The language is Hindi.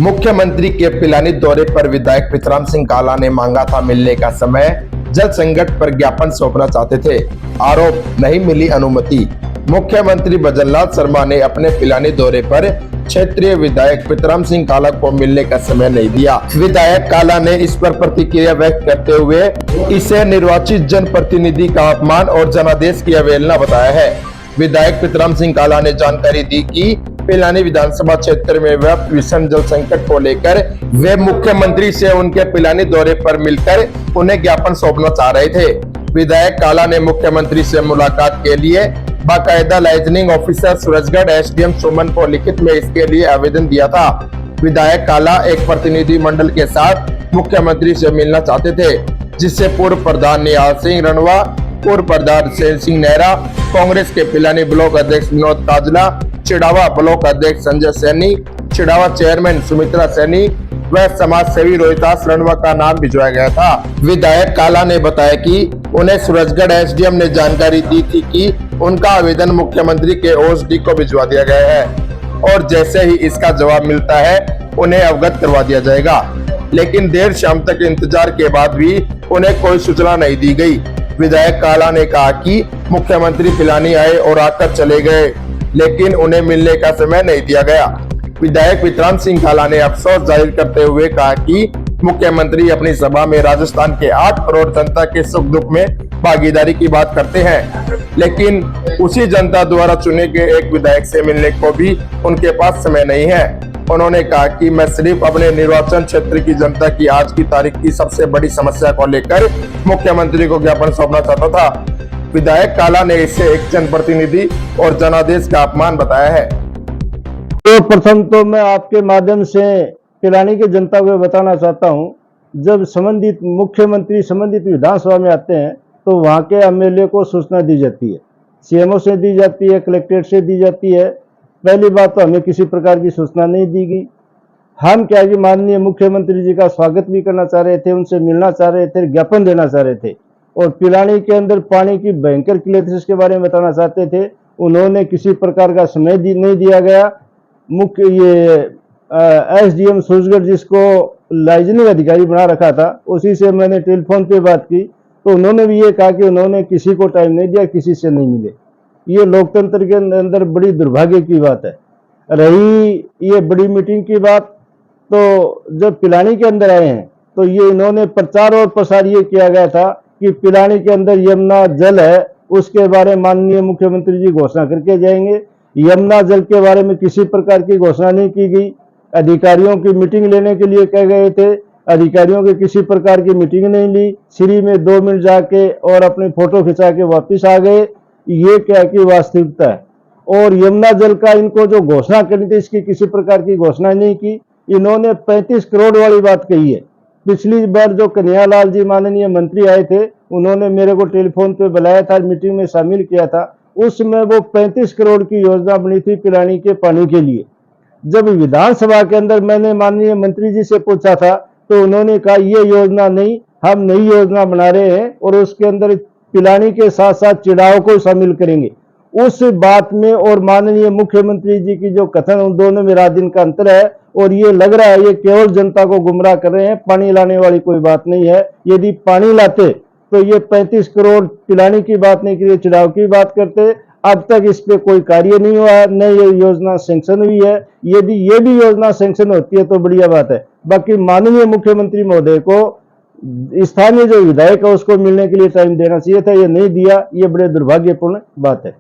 मुख्यमंत्री के पिलानी दौरे पर विधायक पृथ्वीराज सिंह काला ने मांगा था मिलने का समय, जल संकट पर ज्ञापन सौंपना चाहते थे। आरोप, नहीं मिली अनुमति। मुख्यमंत्री भजनलाल शर्मा ने अपने पिलानी दौरे पर क्षेत्रीय विधायक पृथ्वीराज सिंह काला को मिलने का समय नहीं दिया। विधायक काला ने इस पर प्रतिक्रिया व्यक्त करते हुए इसे निर्वाचित जनप्रतिनिधि का अपमान और जनादेश की अवहेलना बताया है। विधायक पृथ्वीराज सिंह काला ने जानकारी दी कि पिलानी विधानसभा क्षेत्र में व्याप्त भीषण जल संकट को लेकर वे मुख्यमंत्री से उनके पिलानी दौरे पर मिलकर उन्हें ज्ञापन सौंपना चाह रहे थे। विधायक काला ने मुख्यमंत्री से मुलाकात के लिए बाकायदा लाइजनिंग ऑफिसर सूरजगढ़ एसडीएम सुमन को लिखित में इसके लिए आवेदन दिया था। विधायक काला एक प्रतिनिधि मंडल के साथ मुख्यमंत्री से मिलना चाहते थे, जिससे पूर्व प्रधान निहाल सिंह रणवा, पूर्व प्रधान सेन सिंह नेहरा, कांग्रेस के पिलानी ब्लॉक अध्यक्ष विनोद काजला, चिड़ावा ब्लॉक अध्यक्ष संजय सैनी, चिड़ावा चेयरमैन सुमित्रा सैनी व समाज सेवी रोहितास रणवा का नाम भिजवाया गया था। विधायक काला ने बताया कि उन्हें सूरजगढ़ एसडीएम ने जानकारी दी थी कि उनका आवेदन मुख्यमंत्री के ओएसडी को भिजवा दिया गया है और जैसे ही इसका जवाब मिलता है उन्हें अवगत करवा दिया जाएगा, लेकिन देर शाम तक इंतजार के बाद भी उन्हें कोई सूचना नहीं दी गई। विधायक काला ने कहा कि मुख्यमंत्री पिलानी आए और आकर चले गए, लेकिन उन्हें मिलने का समय नहीं दिया गया। विधायक पृथ्वीराज सिंह काला ने अफसोस जाहिर करते हुए कहा कि मुख्यमंत्री अपनी सभा में राजस्थान के 8 करोड़ जनता के सुख दुख में भागीदारी की बात करते हैं, लेकिन उसी जनता द्वारा चुने गए एक विधायक से मिलने को भी उनके पास समय नहीं है। उन्होंने कहा कि मैं सिर्फ अपने निर्वाचन क्षेत्र की जनता की आज की तारीख की सबसे बड़ी समस्या को लेकर मुख्यमंत्री को ज्ञापन सौंपना चाहता था। विधायक काला ने इसे एक जनप्रतिनिधि और जनादेश का अपमान बताया है। तो प्रथम तो मैं आपके माध्यम से पिलानी की जनता को बताना चाहता हूं, जब संबंधित मुख्यमंत्री संबंधित विधानसभा में आते हैं तो वहां के एमएलए को सूचना दी जाती है, सीएमओ से दी जाती है, कलेक्ट्रेट से दी जाती है। पहली बात तो हमें किसी प्रकार की सूचना नहीं दी गई। हम क्या कि माननीय मुख्यमंत्री जी का स्वागत भी करना चाह रहे थे, उनसे मिलना चाह रहे थे, ज्ञापन देना चाह रहे थे और पिलानी के अंदर पानी की भयंकर किल्लत के बारे में बताना चाहते थे। उन्होंने किसी प्रकार का समय नहीं दिया गया। मुख्य ये एसडीएम सूरजगढ़ जिसको लाइजनिंग अधिकारी बना रखा था, उसी से मैंने टेलीफोन पे बात की तो उन्होंने भी ये कहा कि उन्होंने किसी को टाइम नहीं दिया, किसी से नहीं मिले। ये लोकतंत्र के अंदर बड़ी दुर्भाग्य की बात है। रही ये बड़ी मीटिंग की बात, तो जब पिलानी के अंदर आए हैं तो ये इन्होंने प्रचार और प्रसार ये किया गया था कि पिलानी के अंदर यमुना जल है, उसके बारे में माननीय मुख्यमंत्री जी घोषणा करके जाएंगे। यमुना जल के बारे में किसी प्रकार की घोषणा नहीं की गई। अधिकारियों की मीटिंग लेने के लिए कह गए थे, अधिकारियों की किसी प्रकार की मीटिंग नहीं ली। श्री में 2 मिनट जाके और अपनी फोटो खिंचा के वापिस आ गए। ये क्या की वास्तविकता है। और यमुना जल का इनको जो घोषणा करनी थी, इसकी किसी प्रकार की घोषणा नहीं की। इन्होंने 35 करोड़ वाली बात कही है। पिछली बार जो कन्हैयालाल जी माननीय मंत्री आए थे, उन्होंने मेरे को टेलीफोन पे बुलाया था, मीटिंग में शामिल किया था। उसमें वो 35 करोड़ की योजना बनी थी पिलानी के पानी के लिए। जब विधानसभा के अंदर मैंने माननीय मंत्री जी से पूछा था तो उन्होंने कहा ये योजना नहीं, हम नई योजना बना रहे हैं और उसके अंदर पिलानी के साथ साथ चिड़ाव को शामिल करेंगे। उस बात में और माननीय मुख्यमंत्री जी की जो कथन, उन दोनों में रात दिन का अंतर है और ये लग रहा है ये केवल जनता को गुमराह कर रहे हैं। पानी लाने वाली कोई बात नहीं है। यदि पानी लाते तो ये 35 करोड़ पिलानी की बात नहीं करिए, चिड़ाव की बात करते। अब तक इस पे कोई कार्य नहीं हुआ है, न ये योजना सैंक्शन हुई है। यदि ये भी योजना सैंक्शन होती है तो बढ़िया बात है। बाकी माननीय मुख्यमंत्री महोदय को स्थानीय जो विधायक है उसको मिलने के लिए टाइम देना चाहिए था, ये नहीं दिया। ये बड़े दुर्भाग्यपूर्ण बात है।